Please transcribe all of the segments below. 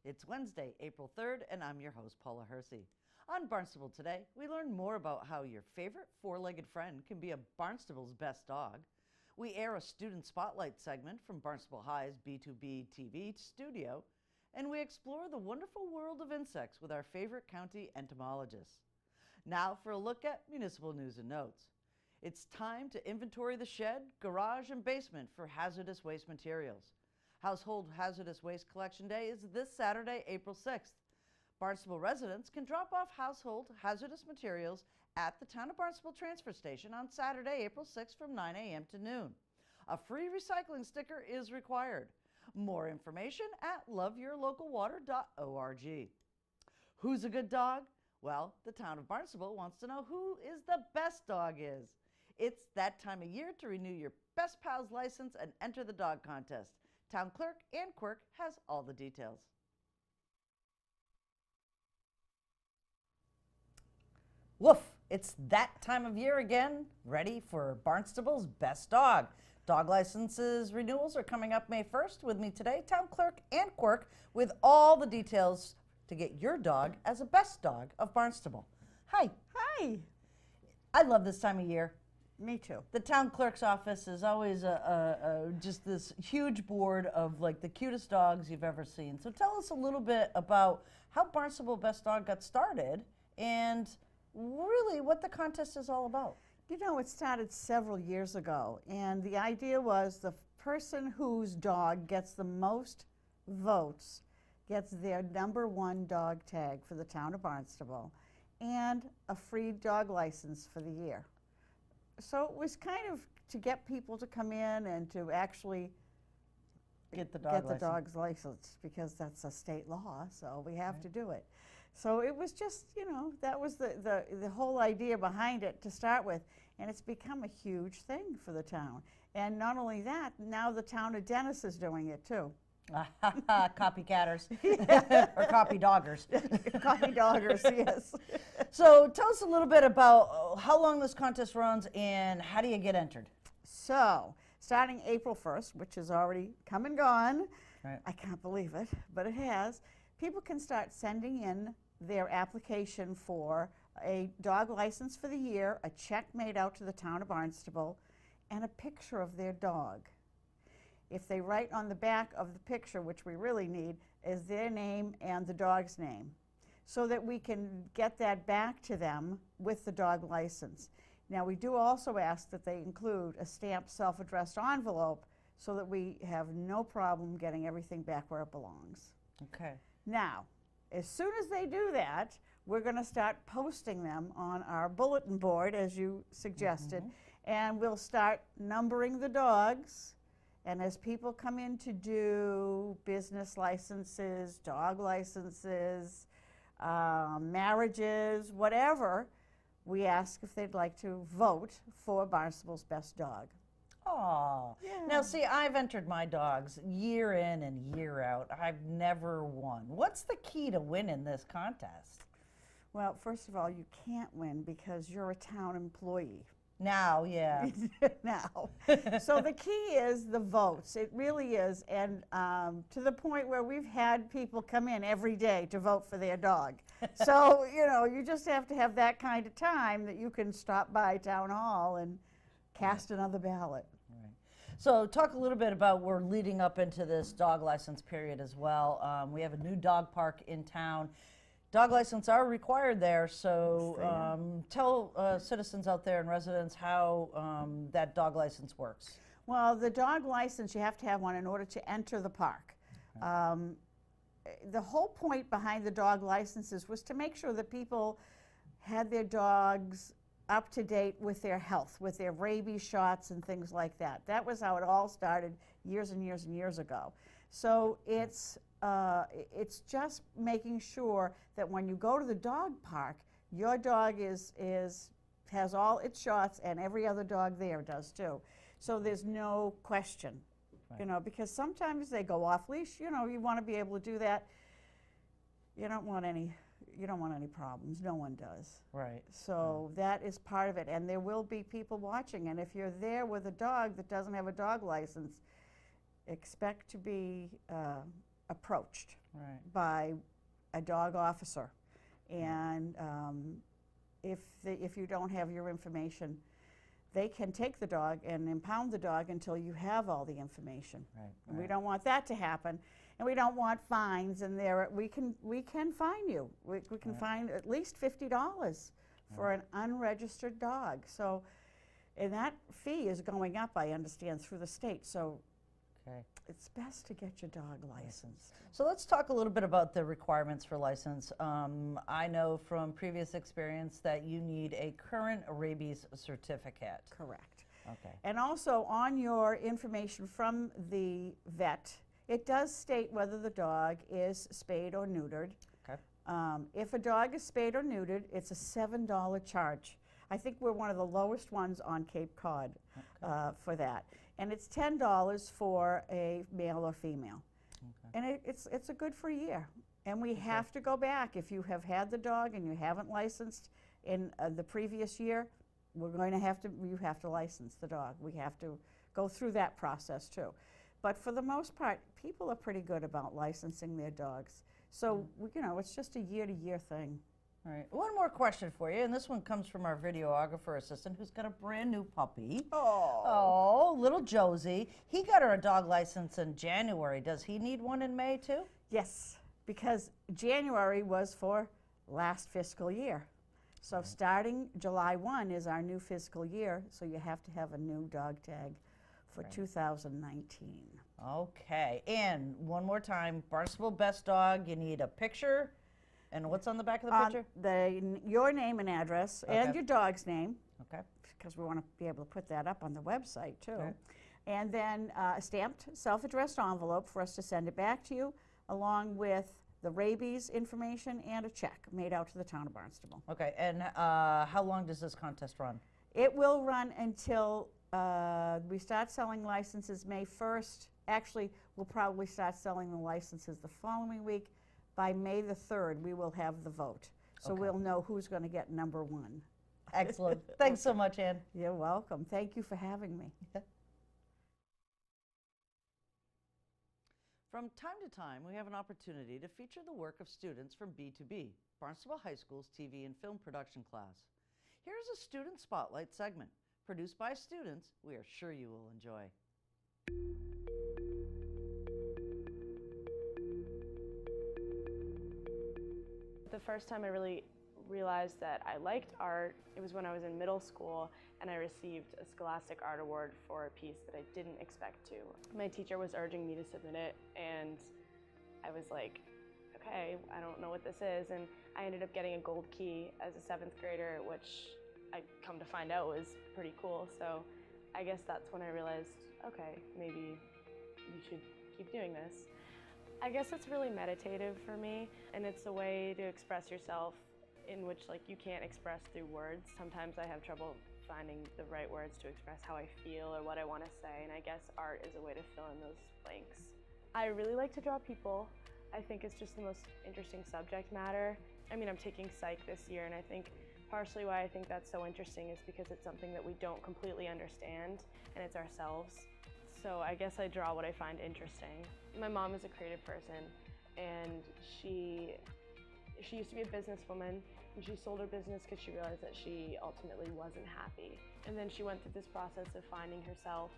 It's Wednesday, April 3rd, and I'm your host, Paula Hersey. On Barnstable Today, we learn more about how your favorite four-legged friend can be a Barnstable's best dog. We air a student spotlight segment from Barnstable High's B2B TV studio, and we explore the wonderful world of insects with our favorite county entomologists. Now for a look at municipal news and notes. It's time to inventory the shed, garage, and basement for hazardous waste materials. Household Hazardous Waste Collection Day is this Saturday, April 6th. Barnstable residents can drop off household hazardous materials at the Town of Barnstable Transfer Station on Saturday, April 6th from 9 a.m. to noon. A free recycling sticker is required. More information at loveyourlocalwater.org. Who's a good dog? Well, the Town of Barnstable wants to know who is the best dog is. It's that time of year to renew your Best Pals license and enter the dog contest. Town Clerk Ann Quirk has all the details. Woof! It's that time of year again, ready for Barnstable's best dog. Dog licenses renewals are coming up May 1st. With me today, Town Clerk Ann Quirk with all the details to get your dog as a best dog of Barnstable. Hi. Hi. I love this time of year. Me too. The town clerk's office is always just this huge board of like the cutest dogs you've ever seen. So tell us a little bit about how Barnstable Best Dog got started and really what the contest is all about. You know, it started several years ago, and the idea was the person whose dog gets the most votes gets their #1 dog tag for the town of Barnstable and a free dog license for the year. So it was kind of to get people to come in and to actually Get the dog's license, because that's a state law, so we have to do it. So it was just, you know, that was the whole idea behind it to start with, and it's become a huge thing for the town. And not only that, now the town of Dennis is doing it too. Copycatters or copy doggers. Copy doggers, yes. So tell us a little bit about how long this contest runs and how do you get entered? So starting April 1st, which is already come and gone, Right. I can't believe it, but it has, people can start sending in their application for a dog license for the year, a check made out to the town of Barnstable, and a picture of their dog. If they write on the back of the picture, which we really need, is their name and the dog's name, so that we can get that back to them with the dog license. Now, we do also ask that they include a stamped self-addressed envelope so that we have no problem getting everything back where it belongs. Okay. Now, as soon as they do that, we're going to start posting them on our bulletin board, as you suggested, and we'll start numbering the dogs. And as people come in to do business licenses, dog licenses, marriages, whatever, we ask if they'd like to vote for Barnstable's best dog. Oh, Yeah. Now see, I've entered my dogs year in and year out. I've never won. What's the key to winning this contest? Well, first of all, you can't win because you're a town employee. Now, yeah. Now. So the key is the votes. It really is. And to the point where we've had people come in every day to vote for their dog. So, you know, you just have to have that kind of time that you can stop by Town Hall and cast another ballot. Right. So talk a little bit about, we're leading up into this dog license period as well. We have a new dog park in town. Dog license are required there, so tell citizens out there and residents how that dog license works. Well, the dog license, you have to have one in order to enter the park. The whole point behind the dog licenses was to make sure that people had their dogs up to date with their health, with their rabies shots and things like that. That was how it all started years and years and years ago. So it's just making sure that when you go to the dog park, your dog has all its shots, and every other dog there does too. So there's no question, you know, because sometimes they go off leash. You know, you want to be able to do that. You don't want any problems. No one does. Right. So that is part of it, and there will be people watching. And if you're there with a dog that doesn't have a dog license, expect to be approached Right. by a dog officer, and if you don't have your information, they can take the dog and impound the dog until you have all the information. Right. And we don't want that to happen, and we don't want fines. And we can fine you. We can fine at least $50 for an unregistered dog. So, and that fee is going up, I understand, through the state. So Okay. it's best to get your dog licensed. So let's talk a little bit about the requirements for license. I know from previous experience that you need a current rabies certificate. Correct. Okay. And also on your information from the vet, it does state whether the dog is spayed or neutered. Okay. If a dog is spayed or neutered, it's a $7 charge. I think we're one of the lowest ones on Cape Cod for that. And it's $10 for a male or female. Okay. And it's a good for a year. And we have to go back. If you have had the dog and you haven't licensed in the previous year, you have to license the dog. We have to go through that process too. But for the most part, people are pretty good about licensing their dogs. So, it's just a year-to-year thing. All right. One more question for you, and this one comes from our videographer assistant who's got a brand new puppy. Oh, little Josie. He got her a dog license in January. Does he need one in May too? Yes, because January was for last fiscal year. So starting July 1 is our new fiscal year, so you have to have a new dog tag for 2019. Okay, and one more time, Barnstable Best Dog, you need a picture, and what's on the back of the picture? Your name and address, and your dog's name, Okay. because we want to be able to put that up on the website too. Okay. And then a stamped, self-addressed envelope for us to send it back to you, along with the rabies information and a check made out to the town of Barnstable. Okay, and how long does this contest run? It will run until we start selling licenses May 1st. Actually, we'll probably start selling the licenses the following week. By May the 3rd, we will have the vote. So we'll know who's going to get number 1. Excellent. Thanks so much, Ann. You're welcome. Thank you for having me. From time to time, we have an opportunity to feature the work of students from B2B, Barnstable High School's TV and film production class. Here's a student spotlight segment, produced by students we are sure you will enjoy. The first time I really realized that I liked art, it was when I was in middle school and I received a Scholastic Art Award for a piece that I didn't expect to. My teacher was urging me to submit it and I was like, okay, I don't know what this is, and I ended up getting a gold key as a 7th grader, which I come to find out was pretty cool. So I guess that's when I realized, okay, maybe you should keep doing this. I guess it's really meditative for me, and it's a way to express yourself in which you can't express through words. Sometimes I have trouble finding the right words to express how I feel or what I want to say, and I guess art is a way to fill in those blanks. I really like to draw people. I think it's just the most interesting subject matter. I mean, I'm taking psych this year, and I think partially why I think that's so interesting is because it's something that we don't completely understand, and it's ourselves. So I guess I draw what I find interesting. My mom is a creative person, and she used to be a businesswoman, and she sold her business because she realized that she ultimately wasn't happy. And then she went through this process of finding herself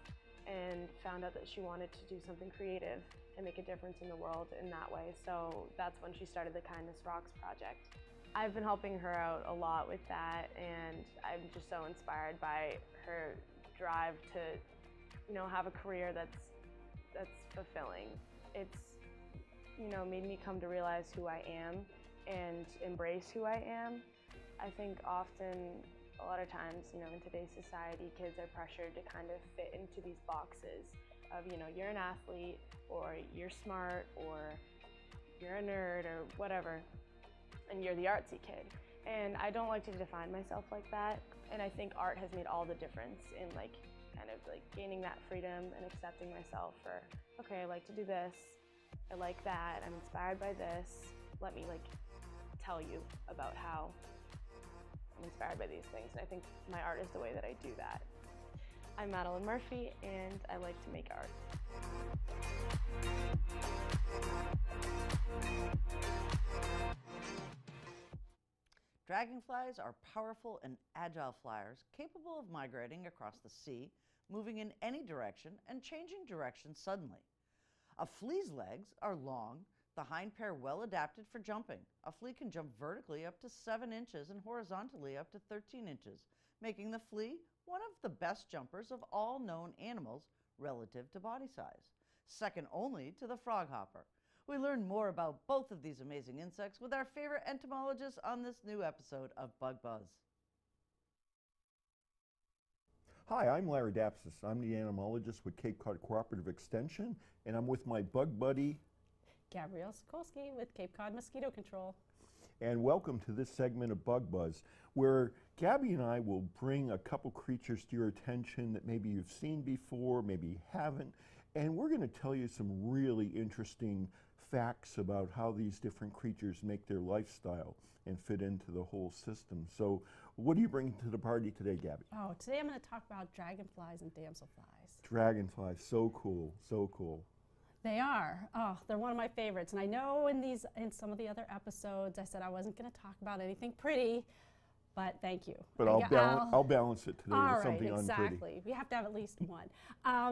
and found out that she wanted to do something creative and make a difference in the world in that way. So that's when she started the Kindness Rocks project. I've been helping her out a lot with that, and I'm just so inspired by her drive to, have a career that's fulfilling. It's, made me come to realize who I am and embrace who I am. I think often, a lot of times, in today's society, kids are pressured to kind of fit into these boxes of, you're an athlete, or you're smart, or you're a nerd, or whatever, and you're the artsy kid. And I don't like to define myself like that. And I think art has made all the difference in kind of gaining that freedom and accepting myself for, okay, I like to do this, I like that, I'm inspired by this. Let me tell you about how I'm inspired by these things. And I think my art is the way that I do that. I'm Madeline Murphy, and I like to make art. Dragonflies are powerful and agile flyers capable of migrating across the sea, moving in any direction, and changing direction suddenly. A flea's legs are long, the hind pair well adapted for jumping. A flea can jump vertically up to 7 inches and horizontally up to 13 inches, making the flea one of the best jumpers of all known animals relative to body size, second only to the froghopper. We learn more about both of these amazing insects with our favorite entomologists on this new episode of Bug Buzz. Hi, I'm Larry Dapsis. I'm the entomologist with Cape Cod Cooperative Extension, and I'm with my bug buddy, Gabrielle Sokolsky with Cape Cod Mosquito Control. and welcome to this segment of Bug Buzz, where Gabby and I will bring a couple creatures to your attention that maybe you've seen before, maybe you haven't, and we're going to tell you some really interesting facts about how these different creatures make their lifestyle and fit into the whole system. So what are you bringing to the party today, Gabby? Oh, today I'm going to talk about dragonflies and damselflies. Dragonflies, so cool, so cool. They are. Oh, they're one of my favorites. And I know in some of the other episodes I said I wasn't going to talk about anything pretty, but thank you. But I'll balance it today with something unpretty. Exactly. We have to have at least one.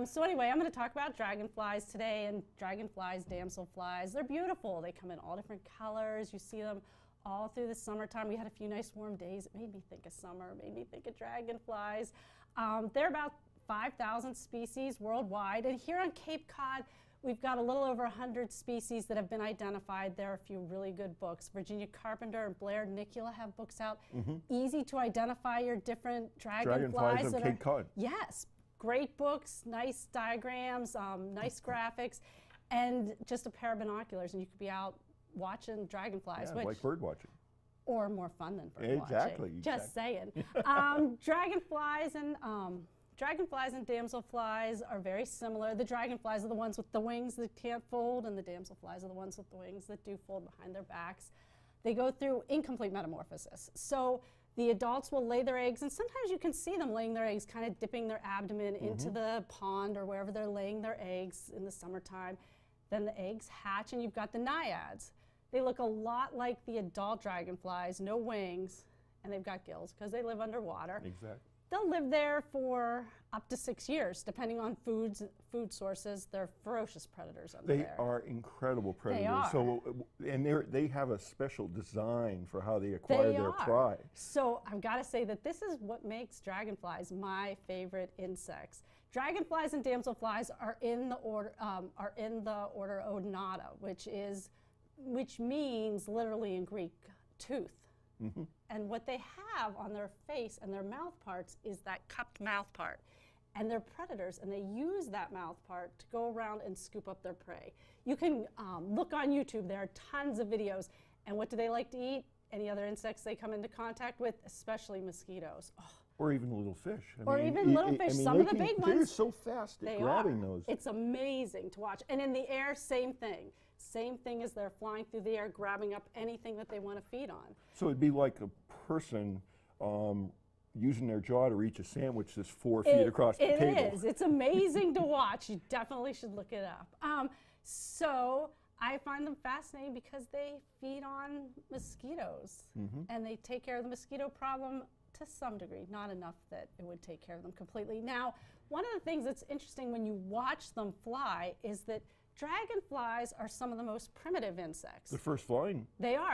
So anyway, I'm going to talk about dragonflies today, and dragonflies, damselflies. They're beautiful. They come in all different colors. You see them all through the summertime. We had a few nice warm days. It made me think of summer, made me think of dragonflies. There are about 5,000 species worldwide, and here on Cape Cod, we've got a little over 100 species that have been identified. There are a few really good books. Virginia Carpenter and Blair Nicula have books out. Easy to identify your different dragonflies. On Cape Cod. Yes, great books, nice diagrams, nice graphics, and just a pair of binoculars, and you could be out watching dragonflies. Yeah, like bird watching. Or more fun than bird Exactly. watching. Just saying. Dragonflies and damselflies are very similar. The dragonflies are the ones with the wings that can't fold, and the damselflies are the ones with the wings that do fold behind their backs. They go through incomplete metamorphosis. So the adults will lay their eggs, and sometimes you can see them laying their eggs, kind of dipping their abdomen into the pond or wherever they're laying their eggs in the summertime. Then the eggs hatch, and you've got the naiads. They look a lot like the adult dragonflies, no wings, and they've got gills because they live underwater. Exactly. They'll live there for up to 6 years, depending on food sources. They're ferocious predators under there. They are incredible predators. They are. So, and they have a special design for how they acquire their prey. So I've got to say that this is what makes dragonflies my favorite insects. Dragonflies and damselflies are in the order Odonata, which means literally in Greek tooth. And what they have on their face and their mouth parts is that cupped mouth part. And they're predators, and they use that mouth part to go around and scoop up their prey. You can look on YouTube. There are tons of videos. And what do they like to eat? Any other insects they come into contact with, especially mosquitoes. Oh. Or even little fish. Little fish. Some of the big ones. They're so fast at grabbing those. It's amazing to watch. And in the air, same thing. Same thing as they're flying through the air, grabbing up anything that they want to feed on. So it'd be like a person using their jaw to reach a sandwich that's 4 feet across the table. It is. It's amazing to watch. You definitely should look it up. So I find them fascinating because they feed on mosquitoes. And they take care of the mosquito problem to some degree, not enough that it would take care of them completely. Now, one of the things that's interesting when you watch them fly is that dragonflies are some of the most primitive insects. The first flying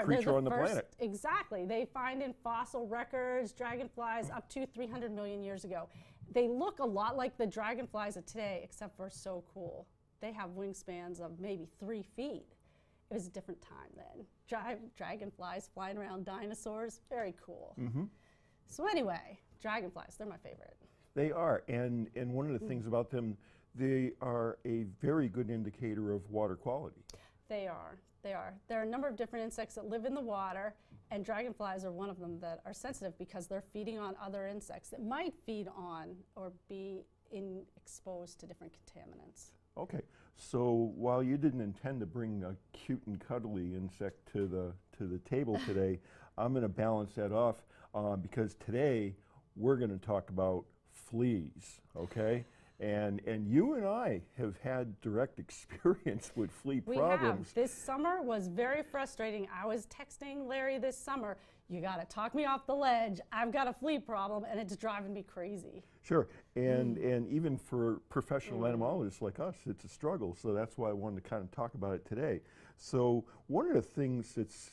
creature on the planet. Exactly. They find in fossil records dragonflies up to 300 million years ago. They look a lot like the dragonflies of today, except for so cool. They have wingspans of maybe 3 feet. It was a different time then. Dragonflies flying around dinosaurs, very cool. So anyway, dragonflies, they're my favorite. They are, and one of the things about them, they are a very good indicator of water quality. They are. There are a number of different insects that live in the water, and dragonflies are one of them that are sensitive because they're feeding on other insects that might feed on or be exposed to different contaminants. Okay, so while you didn't intend to bring a cute and cuddly insect to the table today, I'm going to balance that off because today we're going to talk about fleas, okay? And you and I have had direct experience with flea We problems. have. This summer was very frustrating. I was texting Larry this summer, you got to talk me off the ledge. I've got a flea problem, and it's driving me crazy. Sure, and even for professional entomologists like us, it's a struggle. So that's why I wanted to kind of talk about it today. So one of the things that's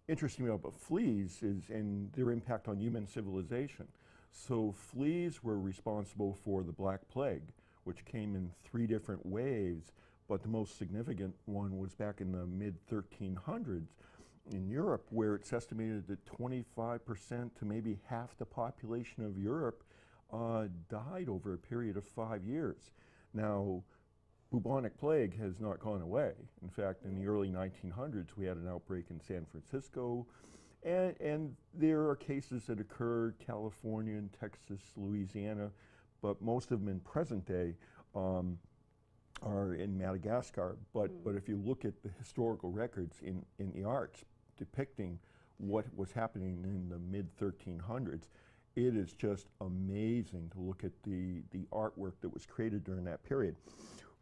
interesting about fleas is and their impact on human civilization. So fleas were responsible for the Black Plague, which came in 3 different waves, but the most significant one was back in the mid-1300s in Europe, where it's estimated that 25% to maybe half the population of Europe died over a period of 5 years. Now, bubonic plague has not gone away. In fact, in the early 1900s, we had an outbreak in San Francisco, and there are cases that occur California and Texas, Louisiana, but most of them in present day are in Madagascar. But if you look at the historical records in the arts depicting what was happening in the mid-1300s, it is just amazing to look at the artwork that was created during that period.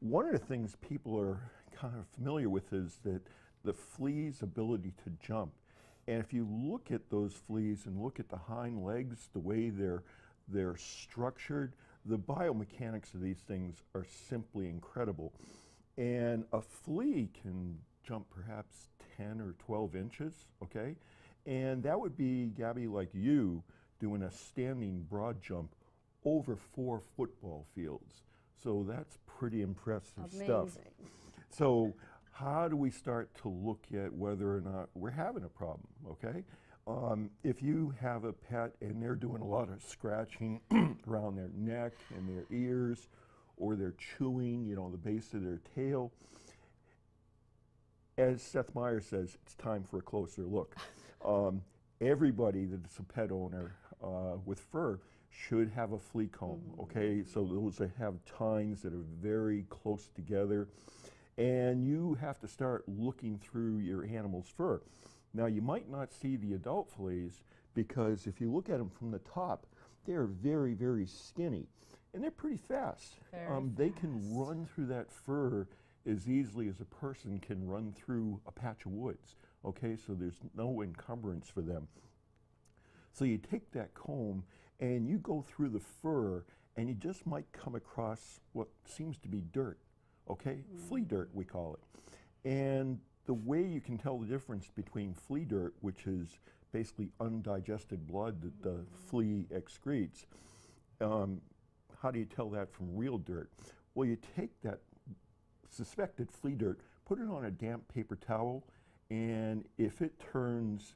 One of the things people are kind of familiar with is that the flea's ability to jump. And if you look at those fleas and look at the hind legs, the way they're structured, the biomechanics of these things are simply incredible. And a flea can jump perhaps 10 or 12 inches, okay? And that would be, Gabby, like you doing a standing broad jump over 4 football fields. So that's pretty impressive stuff. So how do we start to look at whether or not we're having a problem, okay? If you have a pet and they're doing a lot of scratching around their neck and their ears, or they're chewing, you know, the base of their tail, as Seth Meyers says, it's time for a closer look. Everybody that's a pet owner with fur should have a flea comb, okay? So those that have tines that are very close together. And you have to start looking through your animal's fur. Now, you might not see the adult fleas because if you look at them from the top, they're very, very skinny. And they're pretty fast. They can run through that fur as easily as a person can run through a patch of woods, okay? So there's no encumbrance for them. So you take that comb and you go through the fur and you just might come across what seems to be dirt, okay? Flea dirt, we call it. And the way you can tell the difference between flea dirt, which is basically undigested blood that the flea excretes, how do you tell that from real dirt? Well, you take that suspected flea dirt, put it on a damp paper towel, and if it turns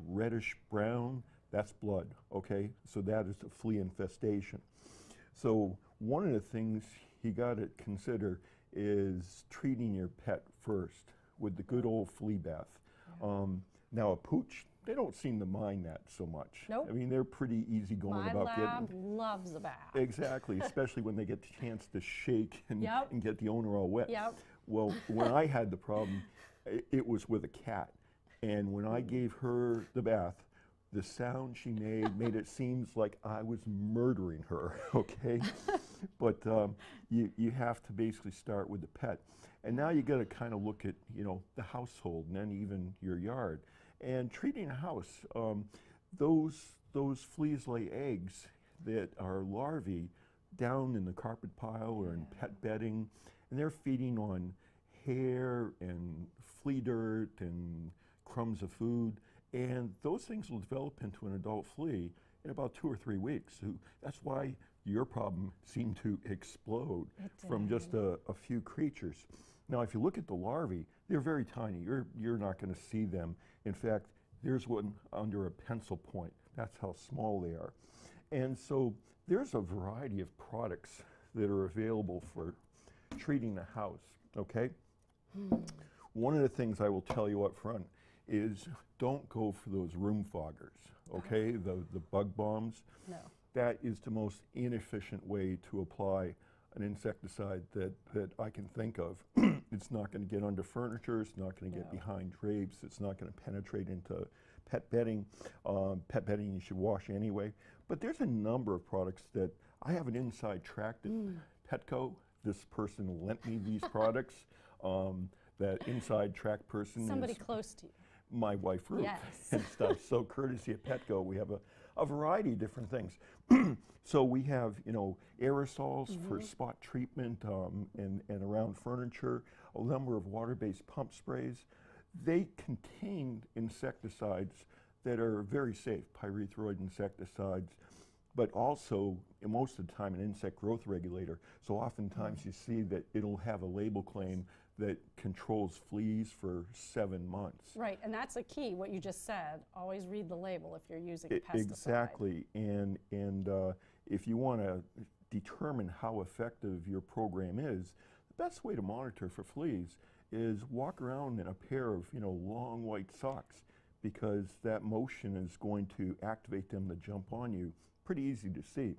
reddish brown, that's blood, okay? So that is a flea infestation. So one of the things you got to consider is treating your pet first with the good old flea bath. Now a pooch, they don't seem to mind that so much. Nope. I mean, they're pretty easy going about getting. My lab loves a bath. Exactly, especially when they get the chance to shake and, Yep. and get the owner all wet. Yep. Well, when I had the problem, it was with a cat. And when I gave her the bath, the sound she made it seem like I was murdering her, okay? But you have to basically start with the pet. And now you got to kind of look at, you know, the household and then even your yard. And treating a house, those fleas lay eggs that are larvae down in the carpet pile or in pet bedding, and they're feeding on hair and flea dirt and crumbs of food, and those things will develop into an adult flea in about 2 or 3 weeks. So that's why your problem seemed to explode from just a few creatures. Now, if you look at the larvae, they're very tiny. You're not going to see them. In fact, there's one under a pencil point. That's how small they are. And so there's a variety of products that are available for treating the house, okay? One of the things I will tell you up front is don't go for those room foggers, okay? The bug bombs. No. That is the most inefficient way to apply an insecticide that I can think of. It's not going to get under furniture, it's not going to get behind drapes, it's not going to penetrate into pet bedding. Pet bedding you should wash anyway. But there's a number of products that I have an inside track at Petco. This person lent me these products. That inside track person Somebody is close to you. my wife Ruth Yes. and stuff. So courtesy at Petco, we have a variety of different things. So we have, you know, aerosols for spot treatment and around furniture, a number of water-based pump sprays. They contain insecticides that are very safe, pyrethroid insecticides, but also most of the time an insect growth regulator. So oftentimes you see that it'll have a label claim that controls fleas for 7 months. Right, and that's a key, what you just said. Always read the label if you're using a pesticide. Exactly, and if you want to determine how effective your program is, the best way to monitor for fleas is walk around in a pair of, you know, long white socks, because that motion is going to activate them to jump on you. Pretty easy to see.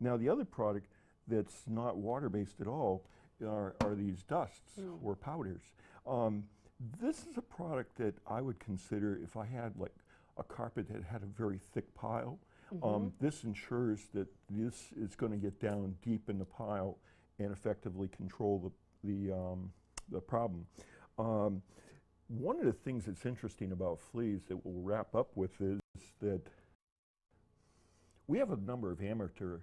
Now the other product that's not water-based at all are these dusts or powders. This is a product that I would consider if I had like a carpet that had a very thick pile. This ensures that this is going to get down deep in the pile and effectively control the problem. One of the things that's interesting about fleas that we'll wrap up with is that we have a number of amateur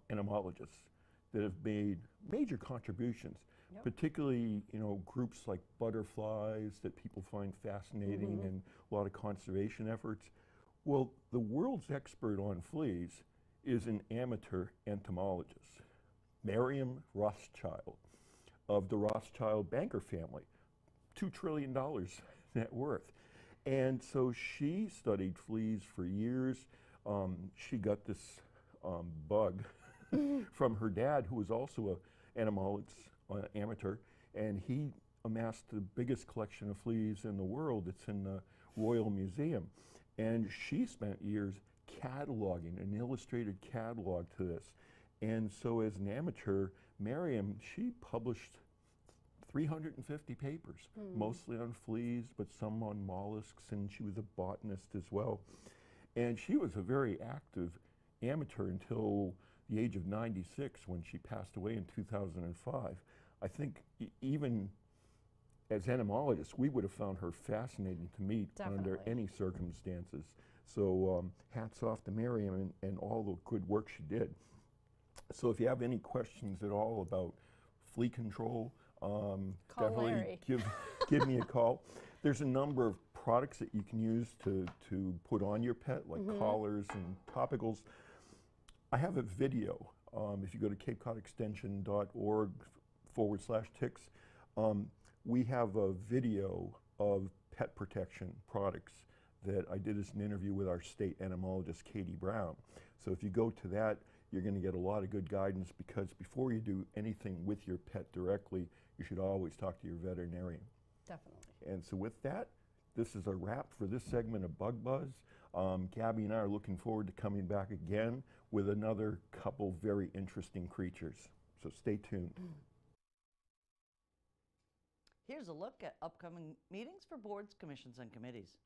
entomologists that have made major contributions, particularly, you know, groups like butterflies that people find fascinating and a lot of conservation efforts. Well, the world's expert on fleas is an amateur entomologist, Miriam Rothschild of the Rothschild banker family, $2 trillion net worth. And so she studied fleas for years. She got this bug from her dad, who was also an entomologist, amateur, and he amassed the biggest collection of fleas in the world. It's in the Royal Museum. And she spent years cataloging, an illustrated catalog to this. And so as an amateur, Miriam, she published 350 papers, mostly on fleas, but some on mollusks, and she was a botanist as well. And she was a very active amateur until the age of 96, when she passed away in 2005. I think even as entomologists, we would have found her fascinating to meet under any circumstances. So hats off to Miriam and all the good work she did. So if you have any questions at all about flea control, definitely give me a call. There's a number of products that you can use to put on your pet, like collars and topicals. I have a video. If you go to capecodextension.org/ticks, we have a video of pet protection products that I did as an interview with our state entomologist, Katie Brown. So if you go to that, you're going to get a lot of good guidance, because before you do anything with your pet directly, you should always talk to your veterinarian. Definitely. And so with that, this is a wrap for this segment of Bug Buzz. Gabby and I are looking forward to coming back again with another couple very interesting creatures. So stay tuned. Here's a look at upcoming meetings for boards, commissions, and committees.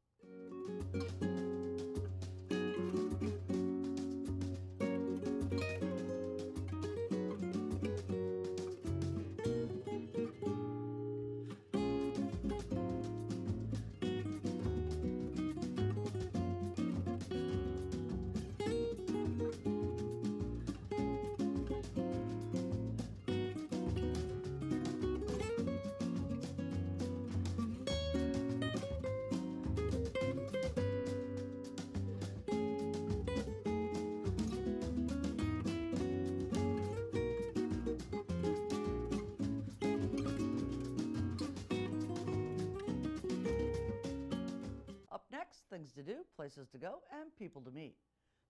Things to do, places to go, and people to meet.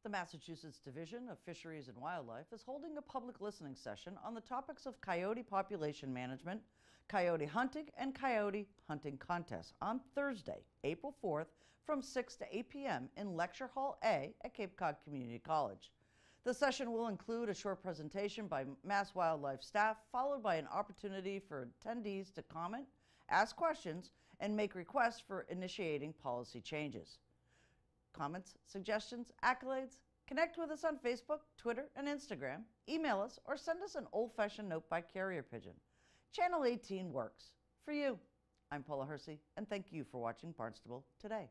The Massachusetts Division of Fisheries and Wildlife is holding a public listening session on the topics of coyote population management, coyote hunting, and coyote hunting contests on Thursday, April 4th from 6 to 8 p.m. in Lecture Hall A at Cape Cod Community College. The session will include a short presentation by Mass Wildlife staff, followed by an opportunity for attendees to comment, ask questions, and make requests for initiating policy changes. Comments, suggestions, accolades, Connect with us on Facebook, Twitter, and Instagram. Email us or send us an old-fashioned note by carrier pigeon. Channel 18 works for you. I'm Paula Hersey, and thank you for watching Barnstable Today.